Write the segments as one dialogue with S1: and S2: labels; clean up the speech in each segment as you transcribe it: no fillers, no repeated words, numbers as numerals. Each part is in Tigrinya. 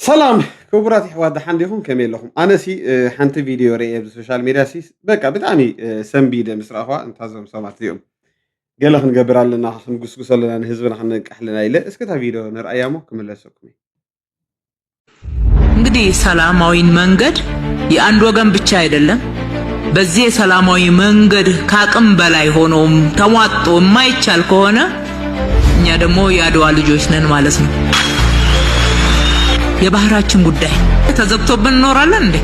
S1: سلام كبرات حواد حنديكم كميلهم أنا سي حنت فيديو رأي بالسوشيال ميديا سي بقى بتعني سنبي ده مسرحة أنت هذا سمعت اليوم قال لك نقبر لنا نقص لنا نهزبنا حنك لنا إلى اسكتها فيديو نرى أيامه كمل سكمي
S2: እንግዲህ ሰላማዊ መንገድ የአንድ ወገን ብቻ አይደለም። በዚህ ሰላማዊ መንገድ ካቅም በላይ ሆኖም ተሟጦ የማይቻል ከሆነ እኛ ደግሞ የአድዋ ልጆች ነን ማለት ነው። የባህራችን ጉዳይ ተዘግቶብን እንኖራለን እንዴ?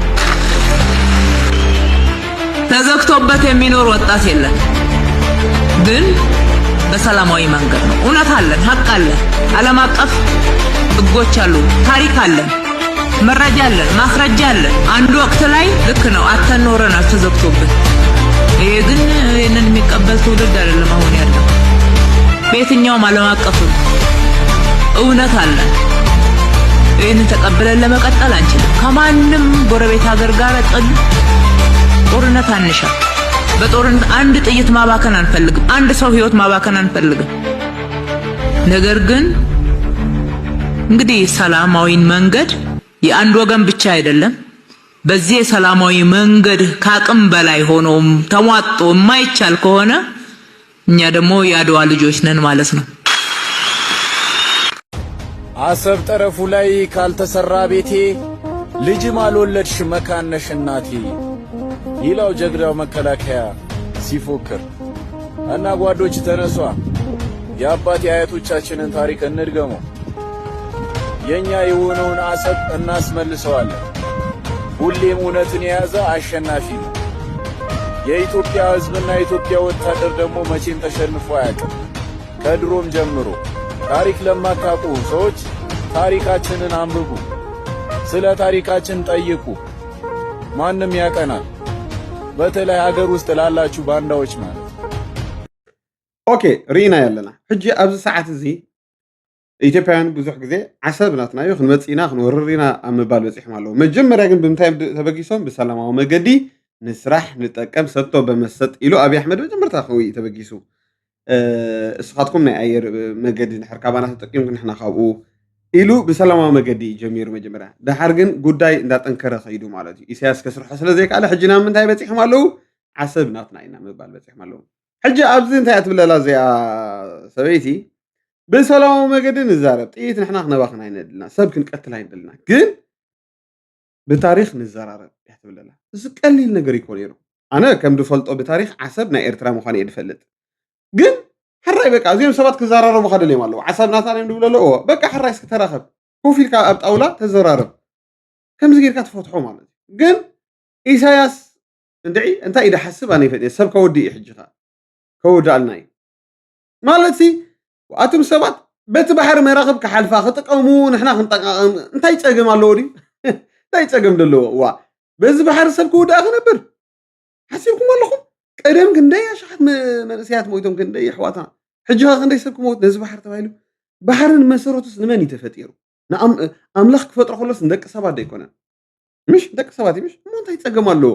S2: ተዘግቶበት የሚኖር ወጣት የለም። ግን በሰላማዊ መንገድ ነው። እውነት አለን፣ ሀቅ አለን፣ ዓለም አቀፍ ህጎች አሉ፣ ታሪክ አለን፣ መረጃ አለን፣ ማስረጃ አለን። አንድ ወቅት ላይ ልክ ነው አተን ኖረናል ተዘግቶብን። ይሄ ግን ይሄንን የሚቀበል ትውልድ አይደለም አሁን ያለው። በየትኛውም ዓለም አቀፍ እውነት አለን። ይሄንን ተቀብለን ለመቀጠል አንችልም። ከማንም ጎረቤት ሀገር ጋር ጦርነት አንሻ። በጦርነት አንድ ጥይት ማባከን አንፈልግም። አንድ ሰው ህይወት ማባከን አንፈልግም። ነገር ግን እንግዲህ ሰላማዊ መንገድ የአንድ ወገን ብቻ አይደለም። በዚህ ሰላማዊ መንገድ ካቅም በላይ ሆኖም ተሟጦ የማይቻል ከሆነ እኛ ደግሞ የአድዋ ልጆች ነን ማለት ነው።
S3: አሰብ ጠረፉ ላይ ካልተሰራ ቤቴ ልጅም አልወለድሽ መካነሽ እናቴ ይላው ጀግናው መከላከያ ሲፎክር እና ጓዶች ተነሷ የአባት የአያቶቻችንን ታሪክ እንድገመው። የኛ የሆነውን አሰብ እናስመልሰዋለን። ሁሌም እውነትን የያዘ አሸናፊ ነው። የኢትዮጵያ ሕዝብና የኢትዮጵያ ወታደር ደግሞ መቼም ተሸንፎ አያውቅም። ከድሮም ጀምሮ ታሪክ ለማታውቁ ሰዎች ታሪካችንን አንብቡ፣ ስለ ታሪካችን ጠይቁ። ማንም ያቀናል። በተለይ ሀገር ውስጥ ላላችሁ ባንዳዎች ማለት
S1: ኦኬ ሪና ያለና ሕጂ ኣብዚ ሰዓት እዚ ኢትዮጵያውያን ብዙሕ ግዜ ዓሰብ ናትናዮ ክንመፂና ክንወርሪና ኣብ ምባል በፂሖም ኣለዉ። መጀመርያ ግን ብምንታይ ተበጊሶም? ብሰላማዊ መገዲ ንስራሕ ንጠቀም ሰጥቶ በመሰጥ ኢሉ ኣብዪ ኣሕመድ መጀመርታ ከውይ ተበጊሱ። እስኻትኩም ናይ ኣየር መገዲ ንድሕር ካባና ተጠቂምኩ ንሕና ካብኡ ኢሉ ብሰላማዊ መገዲ ጀሚሩ መጀመርያ። ድሓር ግን ጉዳይ እንዳጠንከረ ኸይዱ ማለት እዩ። ኢሳያስ ከስርሖ ስለዘይከኣለ ሕጂ ናብ ምንታይ በፂሖም ኣለዉ? ዓሰብ ናትና ኢና ምባል በፂሖም ኣለዉ። ሕጂ ኣብዚ እንታይ እትብለላ እዚኣ ሰበይቲ ብሰላማዊ መገዲ ንዛረብ፣ ጥይት ንሕና ክነባኽን ኣይነድልና፣ ሰብ ክንቀትል ኣይነድልና፣ ግን ብታሪክ ንዘራረብ እያ ትብለላ። እዚ ቀሊል ነገር ይኮነ ነይሩ። ኣነ ከም ድፈልጦ ብታሪክ ዓሰብ ናይ ኤርትራ ምዃኑ እየ ድፈልጥ። ግን ሕራይ በቃ እዚኦም ሰባት ክዘራረቡ ከደልዮም ኣለዉ። ዓሰብ ናትና እዮም ድብለሎ በቃ ሕራይ እስኪ ተራኸብ ኮፍ ኢልካ ኣብ ጣውላ ተዘራረብ ከምዚ ጌርካ ትፈትሖ ማለት እዩ። ግን ኢሳያስ እንድዒ እንታይ እዩ ድሓስብ ኣነ ይፈጥየ ሰብ ከወዲእ እዩ ሕጂኻ ከወዳእልና እዩ ማለት ሲ ኣቶም ሰባት በቲ ባሕሪ መራኽብ ክሓልፋ ክጥቀሙ ንሕና ክንጠቃቐም እንታይ ፀገም ኣለዎ ድዩ? እንታይ ፀገም ደለዎ? ዋ በዚ ባሕሪ ሰብ ክውዳእ ክነብር ሓሲብኩም ኣለኹም? ቀደም ክንደይ ኣሽሓት መንእሰያት ሞይቶም ክንደይ ኣሕዋትና ሕጂኻ ክንደይ ሰብ ክመውት ነዚ ባሕሪ ተባሂሉ ባሕርን መሰረቱስ ንመን እዩ ተፈጢሩ? ንኣምላኽ ክፈጥሮ ከሎስ ንደቂ ሰባት ዶ ኣይኮነን? ምሽ ደቂ ሰባት እዩ ምሽ እሞ እንታይ ፀገም ኣለዎ?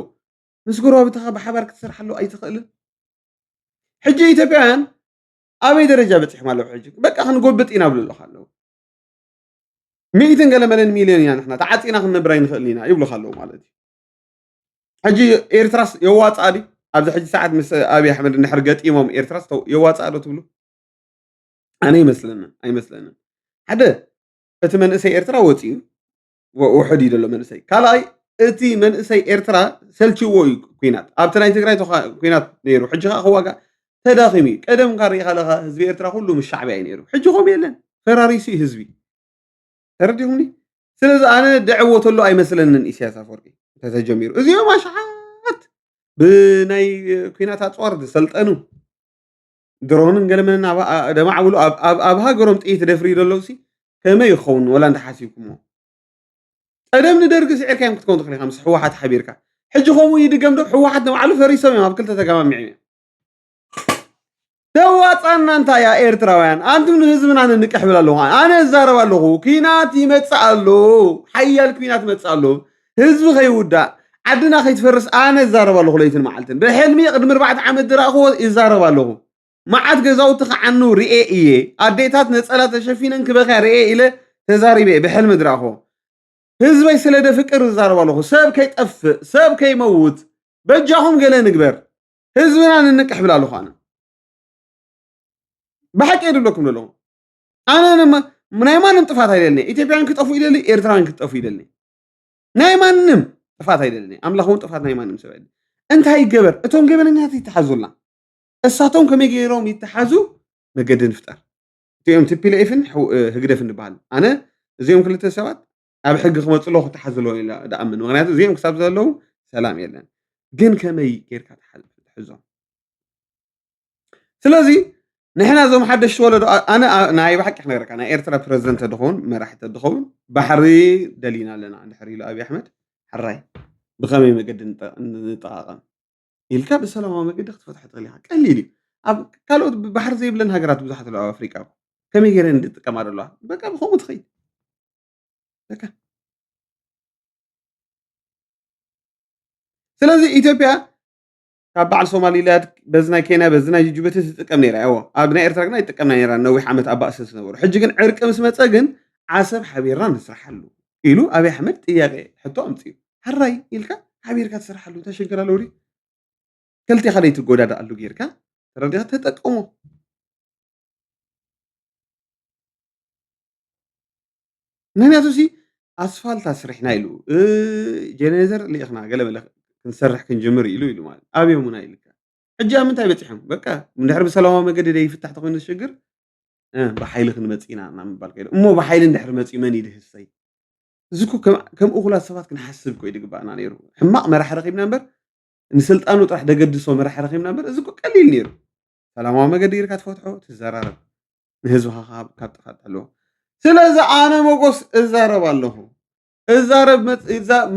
S1: ምስ ጎረባብትኻ ብሓባር ክትሰርሕ ኣሎ ኣይትኽእልን? ሕጂ ኢትዮጵያውያን ኣበይ ደረጃ በፂሖም ኣለዉ? ሕጂ በቃ ክንጎብጥ ኢና ብልሉኻ ኣለዉ። 100 ገለመለን ሚልዮን ኢና ንሕና ተዓፂና ክንነብር ኣይንኽእልን ኢና ይብሉኻ ኣለዉ ማለት እዩ። ሕጂ ኤርትራስ የዋፅኣ ዲ? ኣብዚ ሕጂ ሰዓት ምስ ኣብዪ ኣሕመድ እንድሕር ገጢሞም ኤርትራስ የዋፅኣ ዶ ትብሉ? ኣነ ኣይመስለንን። ሓደ እቲ መንእሰይ ኤርትራ ወፂኡ ውሕድ እዩ ደሎ መንእሰይ። ካልኣይ እቲ መንእሰይ ኤርትራ ሰልችዎ እዩ ኩናት። ኣብቲ ናይ ትግራይ ኩናት ነይሩ። ሕጂ ከዓ ክዋጋእ ተዳኺሙ እዩ። ቀደም ካ ሪኢኻ ለኻ ህዝቢ ኤርትራ ኩሉ ምስ ሻዕብያ እዩ ነይሩ። ሕጂ ከምኡ የለን ፈራሪሱ እዩ ህዝቢ። ተረዲኹምኒ? ስለዚ ኣነ ድዕዎ ተሎ ኣይመስለንን ኢሳያስ ኣፈወርቂ ተተጀሚሩ። እዚኦም ኣሽሓት ብናይ ኩናት ኣፅዋር ዝሰልጠኑ ድሮንን ገለመንን ደማዕብሉ ኣብ ሃገሮም ጥይት ደፍሪ ደለውሲ ከመይ ይኸውን ወላ እንተሓሲብኩሞ? ቀደም ንደርጊ ስዒርካ እዮም ክትከውን ትኽእል ኢኻ ምስ ሕወሓት ሓቢርካ። ሕጂ ከምኡ ይድገም ዶ? ሕወሓት ንባዕሉ ፈሪሶም እዮም ኣብ ክልተ ተጋማሚዖም እዮም። ተዋፃና እንታይ ያ ኤርትራውያን አንቱም ንህዝብና ንንቅሕ ብል ኣለኹ። ኣነ እዛረብ ኣለኹ ኩናት ይመፅእ ኣሎ፣ ሓያል ኩናት ይመፅእ ኣሎ፣ ህዝቢ ከይውዳእ ዓድና ከይትፈርስ ኣነ እዛረብ ኣለኹ ለይትን መዓልትን። ብሕልሚ ቅድሚ 4 ዓመት ድራእኽዎ ይዛረብ ኣለኹ። መዓት ገዛውቲ ከዓኑ ርኤ እየ ኣዴታት ነፀላ ተሸፊነን ክበኽያ ርኤ ኢለ ተዛሪበ ብሕልሚ ድራእኽዎ ህዝበይ ስለ ደፍቅር ዝዛረብ ኣለኹ ሰብ ከይጠፍእ ሰብ ከይመውት በጃኹም ገለ ንግበር ህዝብና ንንቅሕ ብል ኣለኹ ኣነ ብሓቂ የድብለኩም ዘለኹ ኣነ ናይ ማንም ጥፋት ኣይደልኒ ኢትዮጵያውያን ክጠፉ ይደሊ ኤርትራውያን ክጠፉ ይደልኒ ናይ ማንም ጥፋት ኣይደልኒ ኣምላኽ እውን ጥፋት ናይ ማንም ሰብ ኣይደልኒ እንታይ ይገበር እቶም ገበነኛታት ይተሓዙልና እሳቶም ከመይ ገይሮም ይተሓዙ መገዲ ንፍጠር እቲኦም ቲፒኤልኤፍን ህግደፍን ንበሃል ኣነ እዚኦም ክልተ ሰባት ኣብ ሕጊ ክመፅሎ ክተሓዝሎ ኢላ ደኣምን ምክንያቱ እዚኦም ክሳብ ዘለዉ ሰላም የለን ግን ከመይ ጌርካ ትሕዞም ስለዚ ንሕና እዞም ሓደሽቲ ወለዶ ኣነ ናይ ብሓቂ ክነገረካ ናይ ኤርትራ ፕረዚደንት ተድኸውን መራሕቲ ተድኸውን ባሕሪ ደሊና ኣለና እንድሕር ኢሉ ኣብዪ ኣሕመድ ሓራይ ብኸመይ መገዲ ንጠቃቐም ኢልካ ብሰላማዊ መገዲ ክትፈትሖ ትኽእል ኢኻ ቀሊል እዩ ኣብ ካልኦት ባሕሪ ዘይብለን ሃገራት ብዙሓት ኣለዋ ኣፍሪቃ ከመይ ገይረን እንጥቀማ ዘለዋ በቃ ብከምኡ ትኸይድ በቃ ስለዚ ኢትዮጵያ ካብ በዓል ሶማሊላንድ በዚ ናይ ኬንያ በዚ ናይ ጅቡቲ ትጥቀም ነይራ እዎ ኣብ ናይ ኤርትራ ግን ኣይጥቀምና ነይራ ነዊሕ ዓመት ኣብ ባእሲ ዝነበሩ ሕጂ ግን ዕርቂ ምስ መፀ ግን ዓሰብ ሓቢርና ንስራሓሉ ኢሉ ኣብዪ ኣሕመድ ጥያቄ ሕቶ ኣምፅኡ ሓራይ ኢልካ ሓቢርካ ትስራሓሉ ተሸግር ኣለውሪ ክልቲኻ ደይትጎዳዳእ ጌርካ ተረዲኻ ተጠቀሞ ምክንያቱ ሲ ኣስፋልት ኣስሪሕና ኢሉ ጀነሬተር ልኢኽና ገለ መለ ክንሰርሕ ክንጅምር ኢሉ ማለት ኣብዮም ሙና ኢልካ ሕጂ ኣብ ምንታይ በፂሖም በቃ እንድሕር ብሰላማዊ መገዲ ደይፍታሕ ተኮይኑ ዝሽግር ብሓይሊ ክንመፅእ ኢና ምባል ከይዱ እሞ ብሓይሊ እንድሕር መፂኡ መን ይድህሰይ እዚ ከም እኹላት ሰባት ክንሓስብ ኮይዱ ይግባእና ነይሩ ሕማቕ መራሒ ረኺብና እምበር ንስልጣኑ ጥራሕ ደገድሶ መራሒ ረኺብና እምበር እዚ ቀሊል ነይሩ ሰላማዊ መገዲ ጌርካ ትፈትሖ ትዘራረብ ንህዝብኻ ካብ ጥፋት ኣለዎ ስለዚ ኣነ መጎስ እዛረብ ኣለኹ እዛረብ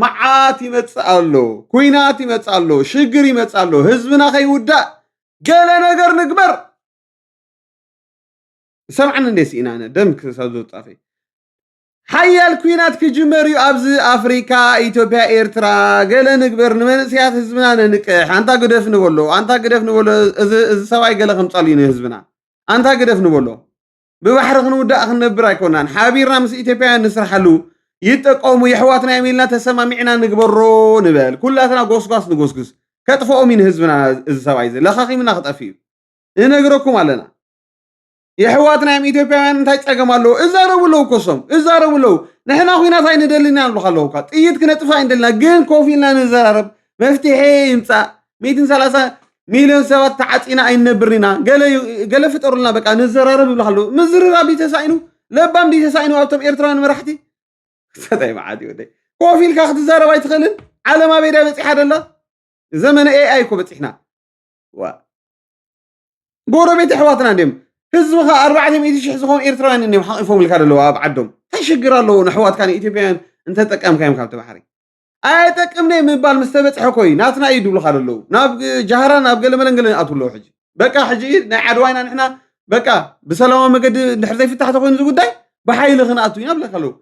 S1: መዓት ይመፅእ ኣሎ ኩናት ይመፅእ ኣሎ ሽግር ይመፅእ ኣሎ ህዝብና ከይውዳእ ገለ ነገር ንግበር ሰምዓኒ እንዴስ ኢና ኣነ ደም ክሳብ ዘውፃፈይ ሓያል ኩናት ክጅመር እዩ ኣብዚ ኣፍሪካ ኢትዮጵያ ኤርትራ ገለ ንግበር ንመንእስያት ህዝብና ነንቅሕ ኣንታ ግደፍ ንበሎ ኣንታ ግደፍ ንበሎ እዚ ሰብኣይ ገለ ከምፃሉ እዩ ንህዝብና ኣንታ ግደፍ ንበሎ ብባሕሪ ክንውዳእ ክንነብር ኣይኮናን ሓቢርና ምስ ኢትዮጵያውያን ንስራሓሉ ይጠቀሙ የሕዋትና የሚልና ተሰማሚዕና ንግበሮ ንበል ኩላትና ጎስጓስ ንጎስጉስ ከጥፍኦም እዩ ንህዝብና እዚ ሰብኣይ እዚ ለኻኺምና ክጠፊ እዩ ንነግረኩም ኣለና የሕዋትና የም ኢትዮጵያውያን እንታይ ፀገም ኣለዎ እዛረብለው ኮሶም እዛረብለው ንሕና ኩናት ኣይንደሊና ንብልካ ኣለኹ ጥይት ክነጥፋ ኣይንደሊና ግን ኮፍ ኢልና ንዘራረብ መፍትሒ ይምፃእ 130 ሚሊዮን ሰባት ተዓፂና ኣይንነብር ኢና ገለ ፍጠሩልና በቃ ንዘራረብ ይብልካ ኣለዉ ምዝርራብ ዲተሳኢኑ ለባም ዲተሳኢኑ ኣብቶም ኤርትራውያን መራሕቲ ሰጠይ መዓድ ይወደይ ኮፍ ኢልካ ክትዛረብ ኣይትኽእልን ዓለም ኣበይ ዳ በፂሓ ደላ ዘመነ ኤኣይ እኮ በፂሕና ጎረቤት ኣሕዋትና እንዲኦም ህዝብኻ 400,000 ዝኾኑ ኤርትራውያን እኒኦም ሓቂፎም ኢልካ ደለዉ ኣብ ዓዶም እንታይ ሽግር ኣለዎ ንኣሕዋትካ ንኢትዮጵያውያን እንተጠቀምካዮም ካብቲ ባሕሪ ኣይጠቅምኒ ምባል ምስ ተበፅሐ ኮይ ናትና እዩ ድብሉካ ደለዉ ናብ ጃህራ ናብ ገለ መለንገለ ኣትው ኣለዉ ሕጂ በቃ ሕጂ ናይ ዓድዋይና ንሕና በቃ ብሰላማዊ መገዲ እንድሕር ዘይፍታሕ ተኮይኑ እዚ ጉዳይ ብሓይሊ ክንኣቱ ኢና ብለካ ኣለዉ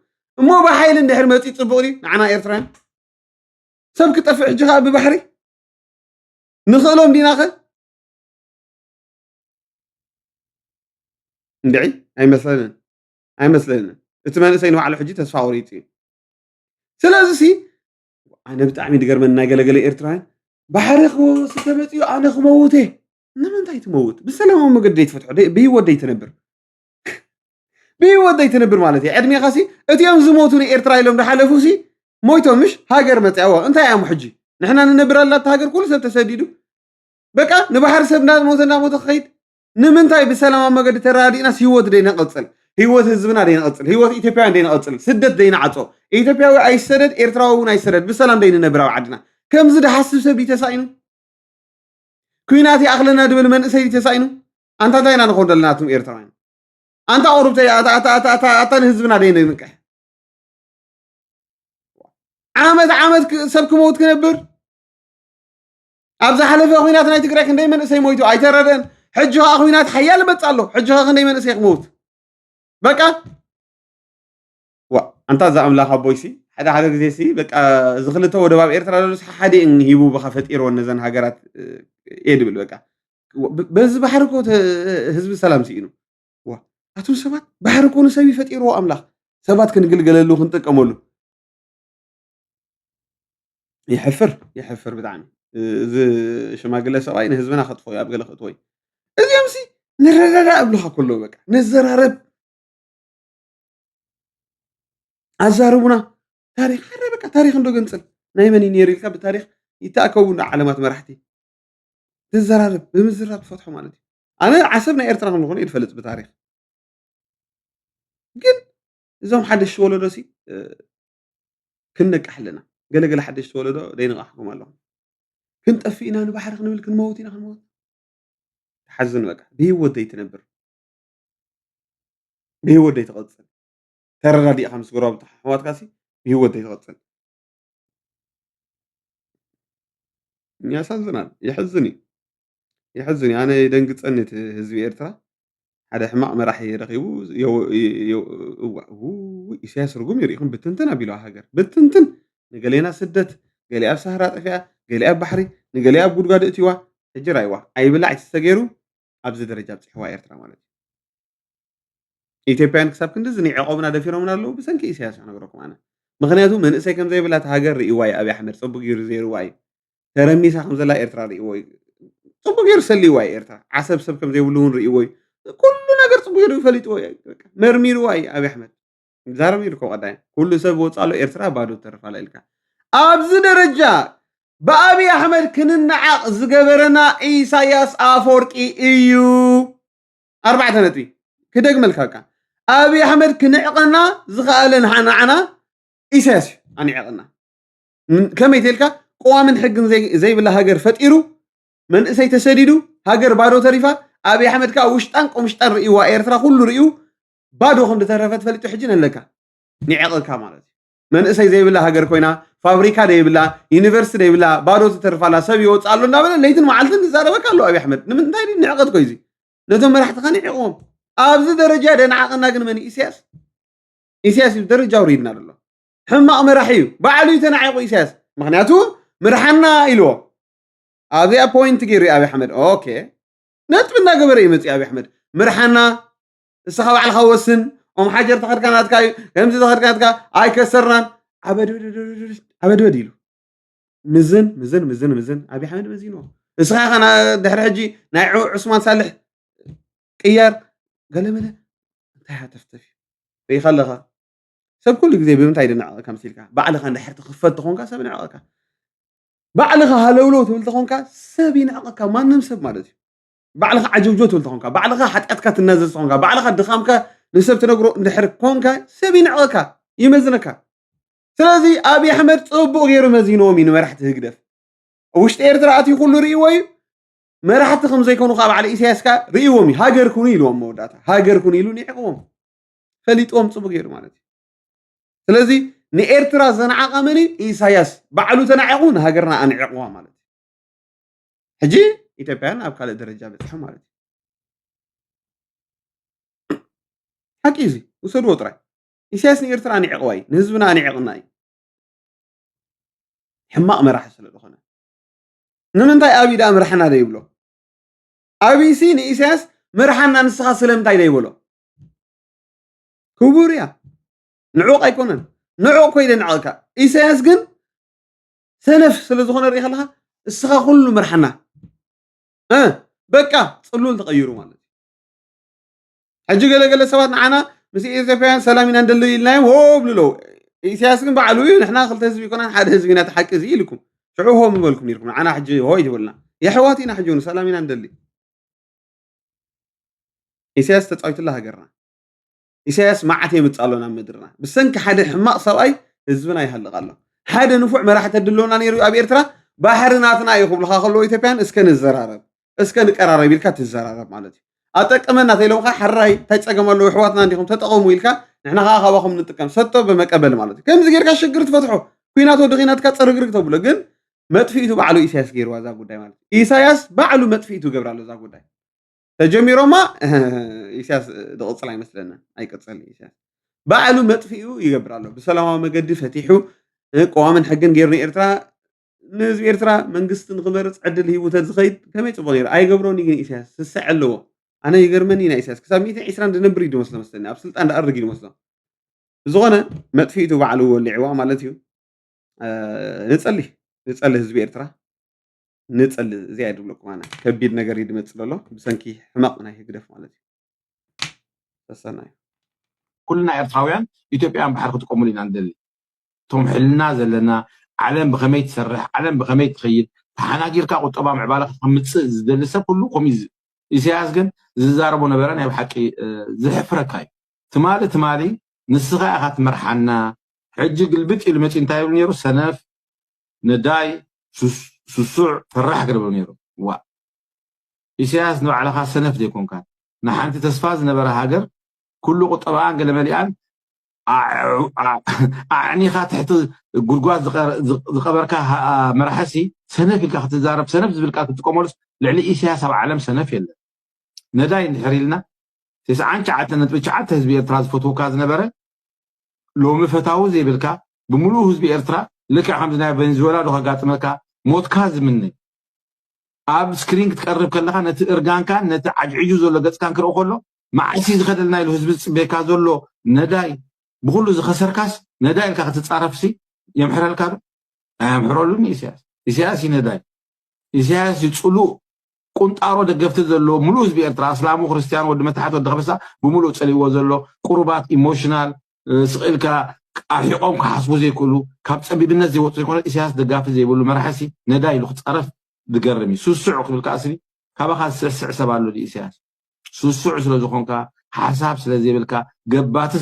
S1: እሞ ብሓይሊ እንድሕር መፂእ ፅቡቕ ድዩ ንዓና ኤርትራውያን ሰብ ክጠፍእ ሕጂ ከዓ ብባሕሪ ንኽእሎም ዲና ኸ እንድዒ ኣይመስለንን እቲ መንእሰይ ንባዕሉ ሕጂ ተስፋ ቆሪፁ እዩ ስለዚ ሲ ኣነ ብጣዕሚ ድገርመኒ ናይ ገለገለ ኤርትራውያን ባሕሪ ክወስድ ተመፅኡ ኣነ ክመውት እየ ንምንታይ ትመውት ብሰላማዊ መገዲ ደይትፈትሖ ብሂወት ደይትነብር ማለት እየ ዕድሜኻ ሲ እቲኦም ዝሞቱ ንኤርትራ ኢሎም ዳሓለፉ ሲ ሞይቶም ምሽ ሃገር መፅዕዎ እንታይ ኣሙ ሕጂ ንሕና ንነብር ኣላታ ሃገር ኩሉ ሰብ ተሰዲዱ በቃ ንባሕሪ ሰብ እንዳሞተ ክኸይድ ንምንታይ ብሰላማዊ መገዲ ተራዲእናስ ሂወት ደይነቐፅል ሂወት ህዝብና ደይነቐፅል ሂወት ኢትዮጵያውያን ደይነቐፅል ስደት ደይነዓፆ ኢትዮጵያዊ ኣይሰደድ ኤርትራዊ እውን ኣይሰደድ ብሰላም ደይንነብር ኣብ ዓድና ከምዚ ድሓስብ ሰብ ተሳኢኑ ኩናት ይኣኽለና ድብል መንእሰይ ተሳኢኑ ኣንታ እንታይ ኢና ንኾን ዘለና እቶም ኤርትራውያን ኣንታ ቆሩብተይ ኣታ ንህዝብና ደይንንቅሕ ዓመት ሰብ ክመውት ክነብር ኣብ ዝሓለፈ ኩናት ናይ ትግራይ ክንደይ መንእሰይ ሞይቱ ኣይተረድአን ሕጂ ከዓ ኩናት ሓያል መፅእ ኣሎ ሕጂ ከዓ ክንደይ መንእሰይ ክመውት በቃ ኣንታ እዛ ኣምላኽ ኣቦይሲ ሓደ ግዜ ሲ በቃ እዚ ክልተ ወደብ ኣብ ኤርትራ ዘሎ ሓደ ሂቡ በካ ፈጢሮ ነዘን ሃገራት እየ ድብል በቃ በዚ ባሕሪ ኮ ህዝቢ ሰላም ሲኢኑ ኣቶም ሰባት ባሕሪ ኮኑ ሰብ ይፈጢርዎ ኣምላኽ ሰባት ክንግልገለሉ ክንጥቀመሉ يحفر ብጣዕሚ እዚ ሽማግለ ሰብኣይ ንህዝብና ከጥፍኦ ኣብ ገለ ክእትዎ እዩ እዚኦም ሲ ንረዳዳእ እብሉካ ከለዉ በቃ ነዘራረብ ኣዛርቡና ታሪክ ሓረ በቃ ታሪክ እንዶ ገንፅል ናይ መን እዩ ነይሩ ኢልካ ብታሪክ ይተኣከቡ ዓለማት መራሕቲ ትዘራረብ ብምዝራብ ትፈትሖ ማለት እዩ ኣነ ዓሰብ ናይ ኤርትራ ከም ዝኾነ እየ ዝፈልጥ ብታሪክ ግን እዞም ሓደሽቲ ወለዶ ሲ ክንነቅሕ ኣለና ገለገለ ሓደሽቲ ወለዶ ደይንቃሕኩም ኣለኹም ክንጠፊ ኢና ንባሕሪ ክንብል ክንመውት ኢና ክንመውት ተሓዝን በቃ ብሂወት ዘይትነብር ብሂወት ዘይትቐፅል ተረዳዲእካ ምስ ጎረቤትካ ኣሕዋትካ ሲ ብሂወት ዘይትቐፅል ያሳዝናል ይሕዝን እዩ يحزني أنا دنقصني ህዝቢ ኤርትራ ሓደ ሕማቕ መራሒ ረኺቡ ኢሳያስ ርጉም ይርኢኹም ብትንትን ኣቢሉ ሃገር ብትንትን ንገሌና ስደት ገሌ ኣብ ሳህራ ጠፊኣ ገሌ ኣብ ባሕሪ ንገሌ ኣብ ጉድጓድ እትይዋ ሕጂ ራይዋ ኣይብላዕ ተሰገይሩ ኣብዚ ደረጃ በፂሕዋ ኤርትራ ማለት እዩ ኢትዮጵያን ክሳብ ክንዲ እዚ ንዕቆብና ደፊሮምና ኣለዉ ብሰንኪ ኢሳያስ ክነግረኩም ኣነ ምክንያቱ መንእሰይ ከም ዘይብላ እቲ ሃገር ርእይዋ እዩ ኣብዪ ኣሕመድ ፅቡቅ ገይሩ ዘይርዋ እዩ ተረሚሳ ከም ዘላ ኤርትራ ርእይዎ እዩ ጽቡቅ ገይሩ ሰሊዋ እዩ ኤርትራ ዓሰብ ሰብ ከም ዘይብሉ እውን ርእይዎ እዩ ኩሉ ነገር ጽቡቅ ገይሩ ፈሊጥዎ እዩ መርሚርዋ እዩ ኣብዪ ኣሕመድ ዛረብ ይርከቡ ቀዳይ ኩሉ ሰብ ወፃሎ ኤርትራ ባዶ ተርፋላ ኢልካ ኣብዚ ደረጃ ብኣብዪ ኣሕመድ ክንነዓቕ ዝገበረና ኢሳያስ ኣፈወርቂ እዩ ኣርባዕተ ነጥቢ ክደግመልካ በቃ ኣብዪ ኣሕመድ ክንዕቐና ዝኸኣለ ንዓና ኢሳያስ እዩ ኣንዕቐና ከመይ ተልካ ቀዋምን ሕግን ዘይብላ ሃገር ፈጢሩ መንእሰይ ተሰዲዱ ሃገር ባዶ ተሪፋ ኣብዪ ኣሕመድ ከዓ ውሽጣን ቆምሽጣን ርእይዋ ኤርትራ ኩሉ ርእዩ ባዶ ከም ዝተረፈት ፈሊጡ ሕጂ ነለካ ንዕቕልካ ማለት እዩ መንእሰይ ዘይብላ ሃገር ኮይና ፋብሪካ ደይብላ ዩኒቨርሲቲ ደይብላ ባዶ ተተርፋላ ሰብ ይወፅእ ኣሎ እናበለ ለይትን መዓልትን ዝዛረበካ ኣሎ ኣብዪ ኣሕመድ ንምንታይ ንዕቐት ኮ እዚ ነቶም መራሕትኻ ንዕቕዎም ኣብዚ ደረጃ ደንዓቕና ግን መን ኢሳያስ ኢሳያስ ደረጃ ውሪድና ኣሎ ሕማቕ መራሒ እዩ ባዕሉ እዩ ተናዒቑ ኢሳያስ ምክንያቱ ምርሓና ኢልዎ ኣብዚኣ ፖይንት ገይሩ ኣብዪ ኣሕመድ ኦኬ ነጥቢ እናገበረ እዩ መፅኡ ኣብዪ ኣሕመድ ምርሓና እስኻ ባዕልካ ወስን ኦም ሓጀር ተኸድካ ናትካ እዩ ከምዚ ተኸድካ ናትካ ኣይከሰርናን ዓበድበድ ኢሉ ምዝን ኣብዪ ኣሕመድ መዚንዎ እስኻ ኢኻ ድሕሪ ሕጂ ናይ ዑስማን ሳልሕ ቅያር ገለመለ እንታይ ሃተፍተፍ እዩ ከለኻ ሰብ ኩሉ ግዜ ብምንታይ ድንዕቐካ መሲልካ ባዕልኻ እንድሕር ትኽፈት ተኾንካ ሰብ ንዕቐካ ባዕልኻ ሃለውሎ ትብል ተኾንካ ሰብ ይንዕቐካ ማንም ሰብ ማለት እዩ ባዕልኻ ዓጀብጆ ትብል ተኾንካ ባዕልኻ ሓጢኣትካ ትናዘዝ ተኾንካ ባዕልኻ ድኻምካ ንሰብ ትነግሮ እንድሕር ኮንካ ሰብ ይንዕቐካ ይመዝነካ ስለዚ ኣብዪ ኣሕመድ ፅቡቕ ገይሩ መዚንዎም እዩ ንመራሕቲ ህግደፍ ውሽጢ ኤርትራ ኣትዩ ኩሉ ርእይዎ እዩ መራሕቲ ከም ዘይኮኑ ከዓ ባዕሊ ኢሳያስካ ርእይዎም እዩ ሃገር ኩኑ ኢልዎም መወዳእታ ሃገር ኩኑ ኢሉ ንዕቕዎም ፈሊጥዎም ፅቡቕ ገይሩ ማለት እዩ ስለዚ ንኤርትራ ዘነዓቐ መን ኢሳያስ ባዕሉ ተናዒቑ ንሃገርና ኣንዕቕዋ ማለት እዩ ሕጂ ኢትዮጵያን ኣብ ካልእ ደረጃ በፂሑ ማለት እዩ ሓቂ እዚ ውሰድዎ ጥራይ ኢሳያስ ንኤርትራ ኣንዕቕዋ እዩ ንህዝብና ኣንዕቕና እዩ ሕማቕ መራሒ ስለ ዝኾነ ንምንታይ ኣብዪ ዳ ምርሓና ደይብሎ ኣብዪ ሲ ንኢሳያስ ምርሓና ንስኻ ስለምንታይ ደይበሎ ክቡር እያ ንዑቕ ኣይኮነን ንዑቕ ኮይደ ንዕቕካ ኢሳያስ ግን ሰነፍ ስለ ዝኾነ ርኢ ከለካ እስኻ ኩሉ ምርሓና በቃ ፅሉል ተቐይሩ ማለት እዩ ሕጂ ገለገለ ሰባት ንዓና ምስ ኢትዮጵያውያን ሰላም ኢና እንደልዩ ኢልናዮም ሆ ብልለው ኢሳያስ ግን ባዕሉ እዩ ንሕና ክልተ ህዝቢ ይኮናን ሓደ ህዝቢ ኢና ተሓቂ እዚ ኢልኩም ሽዑ ሆ ምበልኩም ነርኩም ንዓና ሕጂ ሆይ ትብልና የሕዋት ኢና ሕጂ ሰላም ኢና እንደሊ ኢሳያስ ተፃዊትላ ሃገርና ኢሳያስ መዓት የምፅእ ኣሎ ናብ ምድርና ብሰንኪ ሓደ ሕማቕ ሰብኣይ ህዝብና ይሃልቕ ኣሎ ሓደ ንፉዕ መራሒ ተድልወና ነይሩ ኣብ ኤርትራ ባሕሪ ናትና እዩ ክብልካ ከለዎ ኢትዮጵያን እስከ ንዘራረብ እስከ ንቀራረብ ኢልካ ትዘራረብ ማለት እዩ ኣጠቅመና ተኢሎምካ ሓራይ እንታይ ፀገም ኣለዎ ኣሕዋትና እንዲኹም ተጠቐሙ ኢልካ ንሕና ከዓ ካባኹም ንጥቀም ሰጥቶ በመቀበል ማለት እዩ ከምዚ ጌርካ ሽግር ትፈትሖ ኩናት ወድኺናትካ ፅርግርግ ተብሎ ግን መጥፊኢቱ ባዕሉ ኢሳያስ ገይርዋ እዛ ጉዳይ ማለት እዩ ኢሳያስ ባዕሉ መጥፊኢቱ ገብር ኣሎ እዛ ጉዳይ ተጀሚሮማ ኢሳያስ ዝቕፅል ኣይመስለና ኣይቅፅል ኢሳያስ ባዕሉ መጥፊኡ ይገብር ኣሎ ብሰላማዊ መገዲ ፈቲሑ ቀዋምን ሕግን ገይሩ ንኤርትራ ንህዝቢ ኤርትራ መንግስቲ ንክመርፅ ዕድል ሂቡ ተዝኸይድ ከመይ ፅቡቅ ነይሩ ኣይገብሮኒ ግን ኢሳያስ ስስዕ ኣለዎ ኣነ ይገርመኒ ኢና ኢሳያስ ክሳብ 120 ድነብር እዩ ድመስሎ መስለኒ ኣብ ስልጣን ዳኣርግ እዩ ድመስሎ ዝኾነ መጥፊኢቱ ባዕሉ ወሊዕዋ ማለት እዩ ንፀሊ ንጸሊ ህዝቢ ኤርትራ ንጸሊ እዚኣ ይድብለኩም ኣነ ከቢድ ነገር ይድመጽ ዘሎ ብሰንኪ ሕማቕ ናይ ህግደፍ ማለት እዩ ተሰናዩ
S4: كلنا ኤርትራውያን ኢትዮጵያን ባሕር ክትቆሙሉ ኢና ንደሊ ቶም ሕልና ዘለና ዓለም ብኸመይ ትሰርሕ ዓለም ብኸመይ ትኸይድ ተሓናጊርካ ቁጠባ ምዕባለ ክትምጽእ ዝደሊ ሰብ ኩሉ ከምኡ ኢሳያስ ግን ዝዛረቦ ነበረ ናይ ብሓቂ ዝሕፍረካ እዩ ትማሊ ንስኻ ኢኻ ትመርሓና ሕጂ ግልብጥ ኢሉ መፂ እንታይ ይብል ነይሩ ሰነፍ ነዳይ ስሱዕ ፍራሕ ክድብሉ ነይሩ ዋ ኢሳያስ ንባዕልኻ ሰነፍ ዘይኮንካ ንሓንቲ ተስፋ ዝነበረ ሃገር ኩሉ ቁጠባን ገለ መሊኣን ኣዕኒኻ ትሕቲ ጉድጓድ ዝቐበርካ መራሕሲ ሰነፍ ኢልካ ክትዛረብ ሰነፍ ዝብልካ ክትጥቀመሉስ ልዕሊ ኢሳያስ ኣብ ዓለም ሰነፍ የለን ነዳይ እንድሕር ኢልና 99.9 ህዝቢ ኤርትራ ዝፈትውካ ዝነበረ ሎሚ ፈታዊ ዘይብልካ ብምሉእ ህዝቢ ኤርትራ ልክዕ ከምዚ ናይ ቬንዙዌላ ዶ ከጋጥመካ ሞትካ ዝምነ ኣብ ስክሪን ክትቀርብ ከለካ ነቲ እርጋንካን ነቲ ዓጅዕጁ ዘሎ ገጽካን ክርኢ ከሎ ማዓሲ ዝኸደልና ኢሉ ህዝቢ ዝፅበየካ ዘሎ ነዳይ ብኩሉ ዝኸሰርካስ ነዳይ ኢልካ ክትፃረፍሲ የምሕረልካ ዶ ኣየምሕረሉን ኢሳያስ ነዳይ ኢሳያስ ፅሉእ ቁንጣሮ ደገፍቲ ዘሎ ሙሉእ ህዝቢ ኤርትራ እስላሙ ክርስቲያን ወዲ መታሓት ወዲ ከበሳ ብምሉእ ፀሊዎ ዘሎ ቁሩባት ኢሞሽናል ስቕኢልካ ኣርሒቆም ክሓስቡ ዘይክእሉ ካብ ፀቢብነት ዘይወፁ ዘይኮነ ኢሳያስ ደጋፊ ዘይብሉ መራሕሲ ነዳይ ኢሉ ክፀረፍ ዝገርም እዩ ስሱዕ ክብልካ እስኒ ካባኻ ዝስዕስዕ ሰብ ኣሎ ኢሳያስ ስሱዕ ስለ ዝኾንካ ሓሳብ ስለ ዘይብልካ ገባቲ